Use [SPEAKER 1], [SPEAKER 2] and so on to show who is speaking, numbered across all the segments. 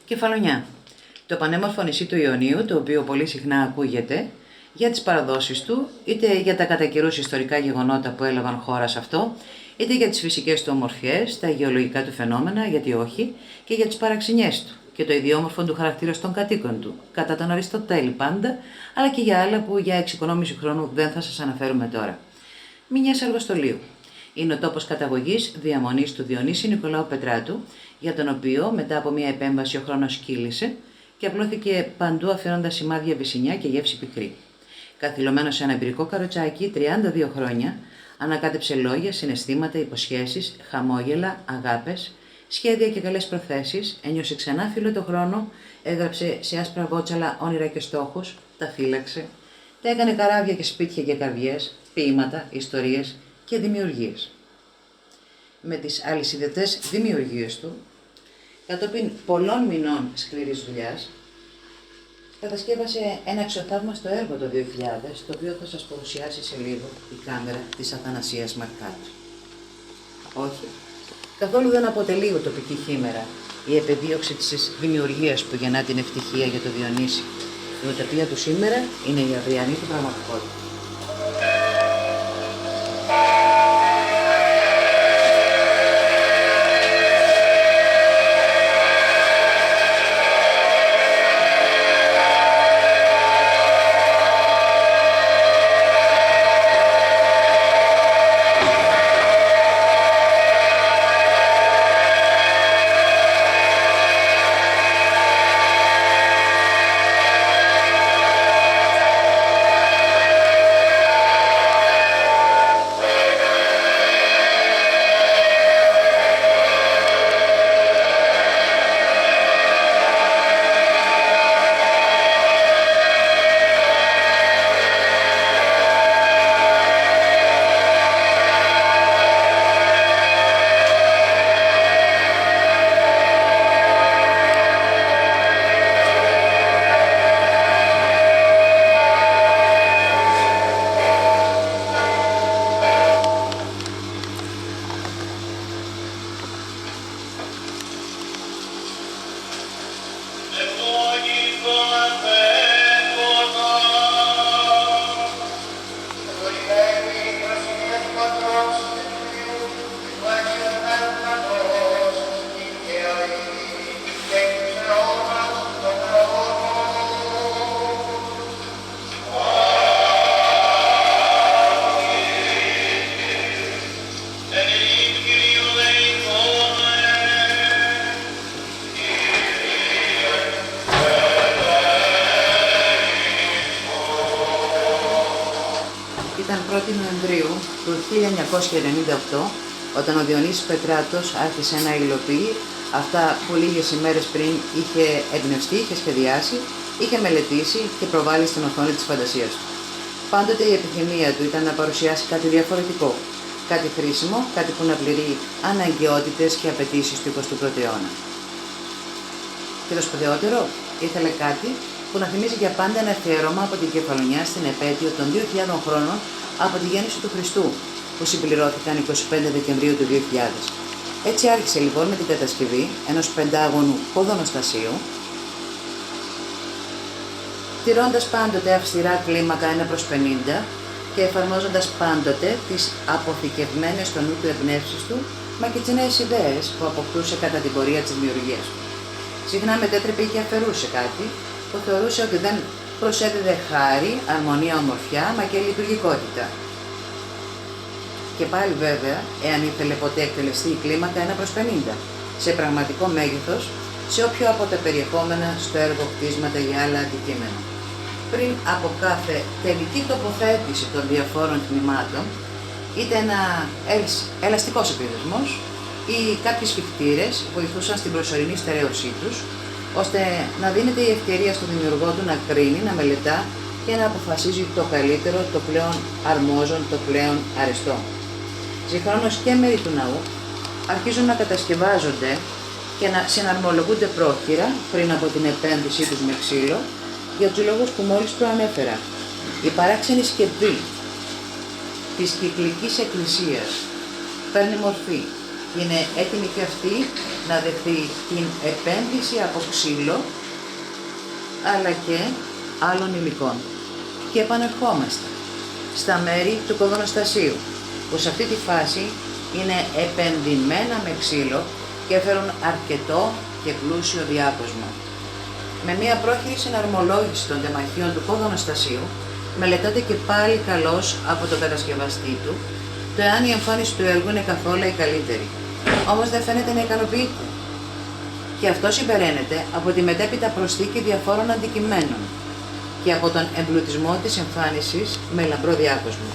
[SPEAKER 1] Κεφαλονιά. Το πανέμορφο νησί του Ιωνίου, το οποίο πολύ συχνά ακούγεται για τις παραδόσεις του, είτε για τα κατά καιρούς ιστορικά γεγονότα που έλαβαν χώρα σε αυτό, είτε για τις φυσικές του ομορφιές, τα γεωλογικά του φαινόμενα, γιατί όχι, και για τις παραξενιές του και το ιδιόμορφο του χαρακτήρα των κατοίκων του, κατά τον Αριστοτέλη πάντα, αλλά και για άλλα που για εξοικονόμηση χρόνου δεν θα σας αναφέρουμε τώρα. Μηνιές Αργοστολίου. Είναι ο τόπος καταγωγής διαμονής του Διονύση Νικολάου Πετράτου, για τον οποίο μετά από μια επέμβαση ο χρόνος κύλησε και απλώθηκε παντού αφήνοντας σημάδια βυσσινιά και γεύση πικρή. Καθυλωμένο σε ένα εμπειρικό καροτσάκι 32 χρόνια, ανακάτεψε λόγια, συναισθήματα, υποσχέσεις, χαμόγελα, αγάπες, σχέδια και καλές προθέσεις, ένιωσε ξανά φίλο το χρόνο, έγραψε σε άσπρα βότσαλα όνειρα και στόχους, τα φύλαξε, τα έκανε καράβια και σπίτια και καρδιές, ποίηματα, ιστορίες και δημιουργίες. Με τις αλυσιδετές δημιουργίες του, κατόπιν πολλών μηνών σκληρής δουλειάς, κατασκεύασε ένα αξιοθαύμαστο έργο το 2000, το οποίο θα σας παρουσιάσει σε λίγο η κάμερα της Αθανασίας Μαρκάτου. Όχι, καθόλου δεν αποτελεί ουτοπική χήμερα η επεδίωξη της δημιουργίας που γεννά την ευτυχία για το Διονύση. Η ουτοπία του σήμερα είναι η αυριανή του πραγματικότητα. Ήταν 1η Νοεμβρίου του 1998, όταν ο Διονύσης Πετράτος άρχισε να υλοποιεί αυτά που λίγες ημέρες πριν είχε εμπνευστεί, είχε σχεδιάσει, είχε μελετήσει και προβάλλει στην οθόνη της φαντασίας του. Πάντοτε η επιθυμία του ήταν να παρουσιάσει κάτι διαφορετικό, κάτι χρήσιμο, κάτι που να πληρεί αναγκαιότητες και απαιτήσεις του 21ου αιώνα. Και το σπουδαιότερο, ήθελε κάτι που να θυμίζει για πάντα ένα αφιέρωμα από την Κεφαλονιά στην επέτειο των 2.000 χρόνων από τη γέννηση του Χριστού, που συμπληρώθηκαν 25 Δεκεμβρίου του 2000. Έτσι άρχισε λοιπόν με την κατασκευή ενός πεντάγωνου ποδονοστασίου, τηρώντας πάντοτε αυστηρά κλίμακα 1/50 και εφαρμόζοντας πάντοτε τις αποθηκευμένες στο νου του εμπνεύσεις του, μα και τις νέες ιδέες που αποκτούσε κατά την πορεία της δημιουργίας του. Συχνά μετέτρεπε και αφαιρούσε κάτι που θεωρούσε ότι δεν προσέδιδε χάρη, αρμονία, ομορφιά, μα και λειτουργικότητα. Και πάλι βέβαια, εάν ήθελε ποτέ εκτελεστεί η κλίμακα 1/50, σε πραγματικό μέγεθος, σε όποιο από τα περιεχόμενα στο έργο κτίσματα ή άλλα αντικείμενα. Πριν από κάθε τελική τοποθέτηση των διαφόρων τμήματων, είτε ένα ελαστικός επιδεσμός ή κάποιες φικτήρες βοηθούσαν στην προσωρινή στερέωσή τους, ώστε να δίνεται η ευκαιρία στον δημιουργό του να κρίνει, να μελετά και να αποφασίζει το καλύτερο, το πλέον αρμόζον, το πλέον αρεστό. Συγχρόνως και μέρη του ναού αρχίζουν να κατασκευάζονται και να συναρμολογούνται πρόχειρα πριν από την επένδυσή τους με ξύλο, για τους λόγους που μόλις προανέφερα. Η παράξενη σκεπή της κυκλικής εκκλησίας παίρνει μορφή. Είναι έτοιμη και αυτή να δεχθεί την επένδυση από ξύλο αλλά και άλλων υλικών. Και επανερχόμαστε στα μέρη του κοδωνοστασίου, που σε αυτή τη φάση είναι επενδυμένα με ξύλο και φέρουν αρκετό και πλούσιο διάκοσμο. Με μια πρόχειρη συναρμολόγηση των τεμαχίων του κοδωνοστασίου, μελετάται και πάλι καλώς από τον κατασκευαστή του το εάν η εμφάνιση του έργου είναι καθόλου η καλύτερη. Όμως δεν φαίνεται να ικανοποιείται. Και αυτό συμπεραίνεται από τη μετέπειτα προσθήκη διαφόρων αντικειμένων και από τον εμπλουτισμό της εμφάνισης με λαμπρό διάκοσμο.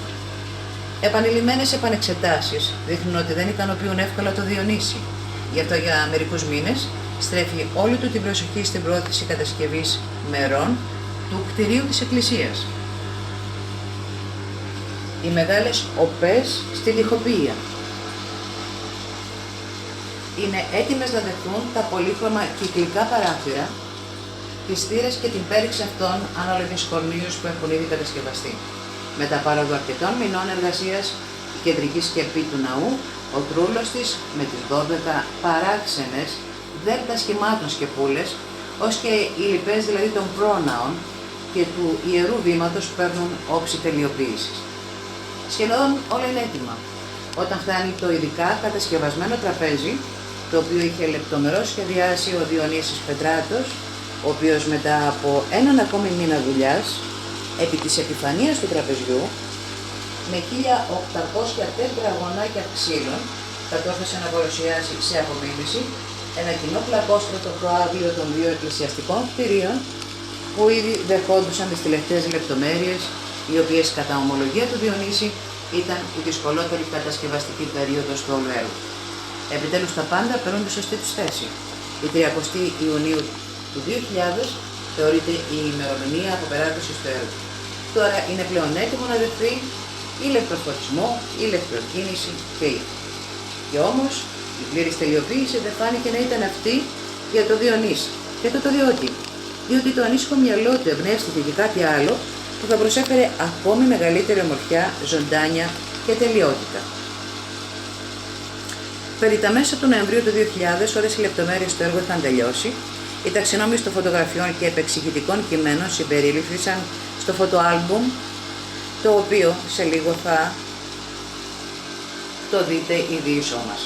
[SPEAKER 1] Επανειλημμένες επανεξετάσεις δείχνουν ότι δεν ικανοποιούν εύκολα το Διονύση. Γι' αυτό για μερικούς μήνες στρέφει όλη του την προσοχή στην πρόθεση κατασκευής μερών του κτηρίου της εκκλησίας. Οι μεγάλες οπές στη λιχοποιία είναι έτοιμες να δεχτούν τα πολύχρωμα κυκλικά παράθυρα, τις θύρες και την πέριξη αυτών ανάλογες κορνίους που έχουν ήδη κατασκευαστεί. Μετά πάροδο αρκετών μηνών εργασίας, η κεντρική σκεπή του ναού, ο τρούλος της με τις 12 παράξενες δέλτα σχημάτων σκεπούλες, ως και οι λοιπές δηλαδή των πρόναων και του ιερού βήματος παίρνουν όψη τελειοποίησης. Σχεδόν όλα είναι έτοιμα. Όταν φτάνει το ειδικά κατασκευασμένο τραπέζι, το οποίο είχε λεπτομερώς σχεδιάσει ο Διονύσης Πετράτος, ο οποίος μετά από έναν ακόμη μήνα δουλειάς, επί της επιφανείας του τραπεζιού, με 1800 τετραγωνάκια ξύλων, κατόρθωσε να παρουσιάσει σε απομίμηση ένα κοινό πλακόστρωτο προάβλιο των δύο εκκλησιαστικών κτηρίων, που ήδη δεχόντουσαν τις τελευταίες λεπτομέρειες, οι οποίες κατά ομολογία του Διονύση ήταν η δυσκολότερη κατασκευαστική περίοδος του όλου έργου. Επιτέλους τα πάντα παίρνουν τη σωστή τους θέση. Η 30η Ιουνίου του 2000 θεωρείται η ημερομηνία αποπεράτωσης του έργου. Τώρα είναι πλέον έτοιμο να δεχθεί ηλεκτροφωτισμό, ηλεκτροκίνηση και ύφη. Και όμως η πλήρης τελειοποίηση δεν φάνηκε να ήταν αυτή για το Διονύση. Και το διότι. Διότι το ανήσυχο μυαλό του εμπνεύστηκε και κάτι άλλο που θα προσέφερε ακόμη μεγαλύτερη ομορφιά, ζωντάνια και τελειότητα. Περί τα μέσα του Νοεμβρίου του 2000, όλες οι λεπτομέρειες του έργου είχαν τελειώσει. Οι ταξινόμησεις των φωτογραφιών και επεξηγητικών κειμένων συμπερίληφθησαν στο φωτοάλμπουμ, το οποίο σε λίγο θα το δείτε η διεισό μας.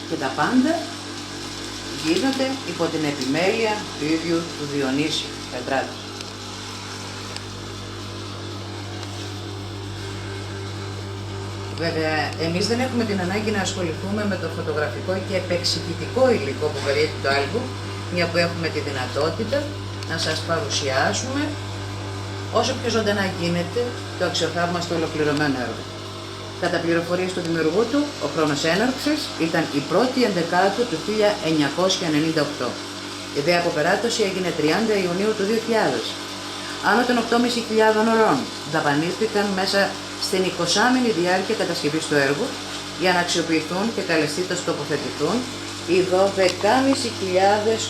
[SPEAKER 1] Και τα πάντα γίνονται υπό την επιμέλεια του ίδιου του Διονύση Πετράτου. Βέβαια, εμείς δεν έχουμε την ανάγκη να ασχοληθούμε με το φωτογραφικό και επεξηγητικό υλικό που περιέχει το άλμπουμ, μια που έχουμε τη δυνατότητα να σας παρουσιάσουμε όσο πιο ζωντανά γίνεται το αξιοθαύμαστο ολοκληρωμένο έργο. Κατά πληροφορίες του δημιουργού του, ο χρόνος έναρξης ήταν η 1η Ενδεκάτου του 1998. Η ιδέα αποπεράτωση έγινε 30 Ιουνίου του 2000. Άνω των 8.500 ωρών δαπανήθηκαν μέσα στην 20μηνη διάρκεια κατασκευής του έργου για να αξιοποιηθούν και καλεσθήτως τοποθετηθούν οι 12.500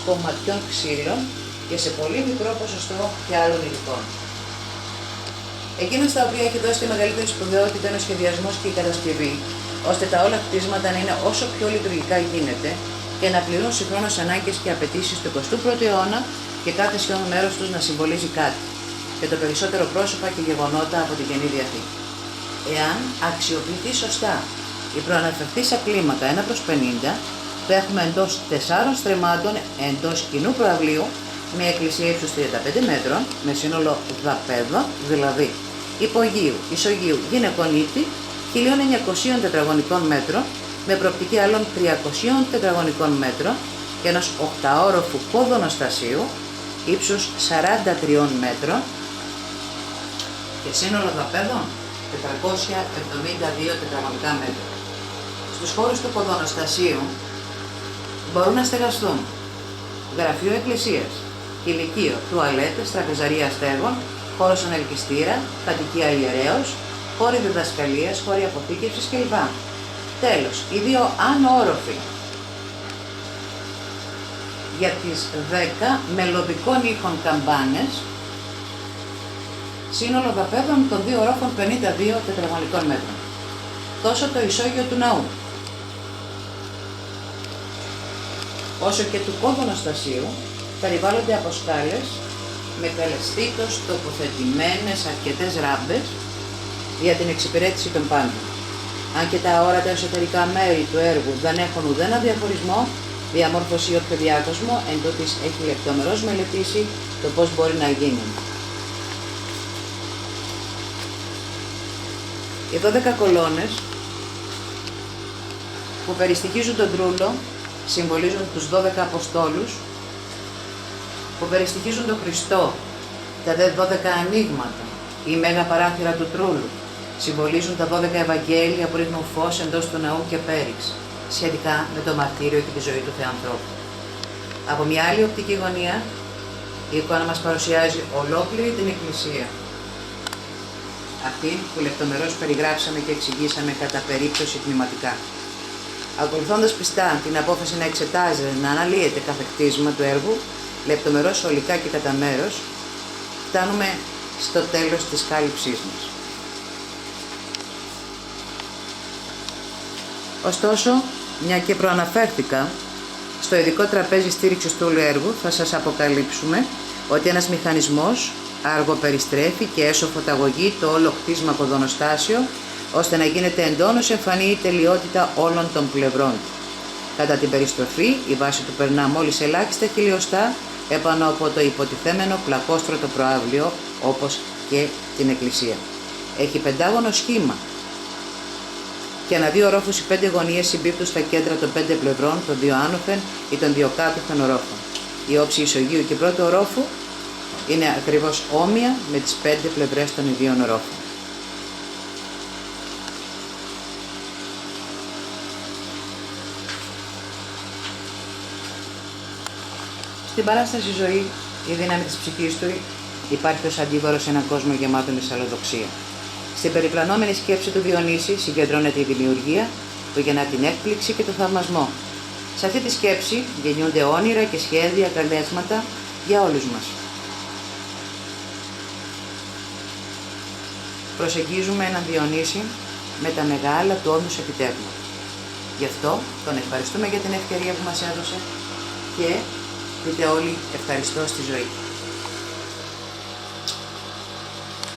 [SPEAKER 1] κομματιών ξύλων και σε πολύ μικρό ποσοστό και άλλων υλικών. Εκείνα στα οποία έχει δώσει τη μεγαλύτερη σπουδαιότητα είναι ο σχεδιασμός και η κατασκευή, ώστε τα όλα κτίσματα να είναι όσο πιο λειτουργικά γίνεται και να πληρούν συγχρόνως ανάγκες και απαιτήσεις του 21ου αιώνα και κάθε σχεδόν μέρος τους να συμβολίζει κάτι, και το περισσότερο πρόσωπα και γεγονότα από την Καινή Διαθήκη. Εάν αξιοποιηθεί σωστά η προαναφερθήσα κλίμακα 1:50, το έχουμε εντός 4 στρεμμάτων εντός κοινού προαυλίου με εκκλησία ύψους 35 μέτρων, με σύνολο δαπέδων, δηλαδή υπογείου, ισογείου, γυναικών ύτη 1.900 τετραγωνικών μέτρων, με προοπτική άλλων 300 τετραγωνικών μέτρων και ενός 8όροφου κόδωνοστασίου ύψους 43 μέτρων και σύνολο δαπέδων 472 τετραγωνικά μέτρα. Στους χώρους του κοδωνοστασίου μπορούν να στεγαστούν γραφείο εκκλησίας, κηλικείο, τουαλέτες, τραπεζαρία στέγων, χώρος ανελκυστήρα, κατοικία ιερέως, χώροι διδασκαλίας, χώροι αποθήκευσης κλπ. Τέλος, οι δύο άνω όροφοι για τις 10 μελωδικών ήχων καμπάνες σύνολο δαπέδων των 2 ορόφων 52 τετραγωνικών μέτρων. Τόσο το ισόγειο του ναού, όσο και του πόδονοστασίου περιβάλλονται από σκάλες με καλεσθήτως τοποθετημένες αρκετές ράμπες για την εξυπηρέτηση των πάντων. Αν και τα αόρατα εσωτερικά μέρη του έργου δεν έχουν ουδένα διαχωρισμό, διαμόρφωση ή όποιο διάκοσμο, εν τούτοις έχει λεπτομερώς μελετήσει το πώς μπορεί να γίνει. Οι 12 κολόνες που περιστοιχίζουν τον τρούλο συμβολίζουν τους 12 Αποστόλους, που περιστοιχίζουν τον Χριστό. Τα δε 12 ανοίγματα ή μέγα παράθυρα του τρούλου συμβολίζουν τα 12 Ευαγγέλια που ρίχνουν φως εντός του ναού και πέριξ, σχετικά με το μαρτύριο και τη ζωή του Θεανθρώπου. Από μια άλλη οπτική γωνία, η εικόνα μας παρουσιάζει ολόκληρη την Εκκλησία. Αυτή που λεπτομερώς περιγράψαμε και εξηγήσαμε κατά περίπτωση τμηματικά. Ακολουθώντας πιστά την απόφαση να εξετάζεται, να αναλύεται κάθε κτίσμα του έργου, λεπτομερώς ολικά και κατά μέρος, φτάνουμε στο τέλος της κάλυψής μας. Ωστόσο, μια και προαναφέρθηκα στο ειδικό τραπέζι στήριξης του όλου έργου, θα σας αποκαλύψουμε ότι ένας μηχανισμός αργοπεριστρέφει και έσω-φωταγωγεί το όλο κτίσμα ποδονοστάσιο, ώστε να γίνεται εντόνως εμφανή η τελειότητα όλων των πλευρών του. Κατά την περιστροφή, η βάση του περνά μόλις ελάχιστα χιλιοστά επάνω από το υποτιθέμενο πλακόστρωτο προαύλιο, όπως και την εκκλησία. Έχει πεντάγωνο σχήμα και ανά 2 ορόφους οι 5 γωνίες συμπίπτουν στα κέντρα των 5 πλευρών, των 2 άνωθεν ή των 2 κάτωθεν ορόφων. Η όψη ισογείου και πρώτου ορόφου είναι ακριβώς όμοια με τις 5 πλευρές των ιδίων ορόφων. Στην παράσταση ζωή, η δύναμη της ψυχής του υπάρχει ως αντίβαρο σε έναν κόσμο γεμάτο με αλλοδοξία. Στην περιπλανόμενη σκέψη του Διονύση συγκεντρώνεται η δημιουργία που γεννά την έκπληξη και το θαυμασμό. Σε αυτή τη σκέψη γεννιούνται όνειρα και σχέδια, καλέσματα για όλους μας. Προσεγγίζουμε έναν Διονύση με τα μεγάλα του όμνους επιτεύγματα. Γι' αυτό τον ευχαριστούμε για την ευκαιρία που μας έδωσε και πείτε όλοι ευχαριστώ στη ζωή.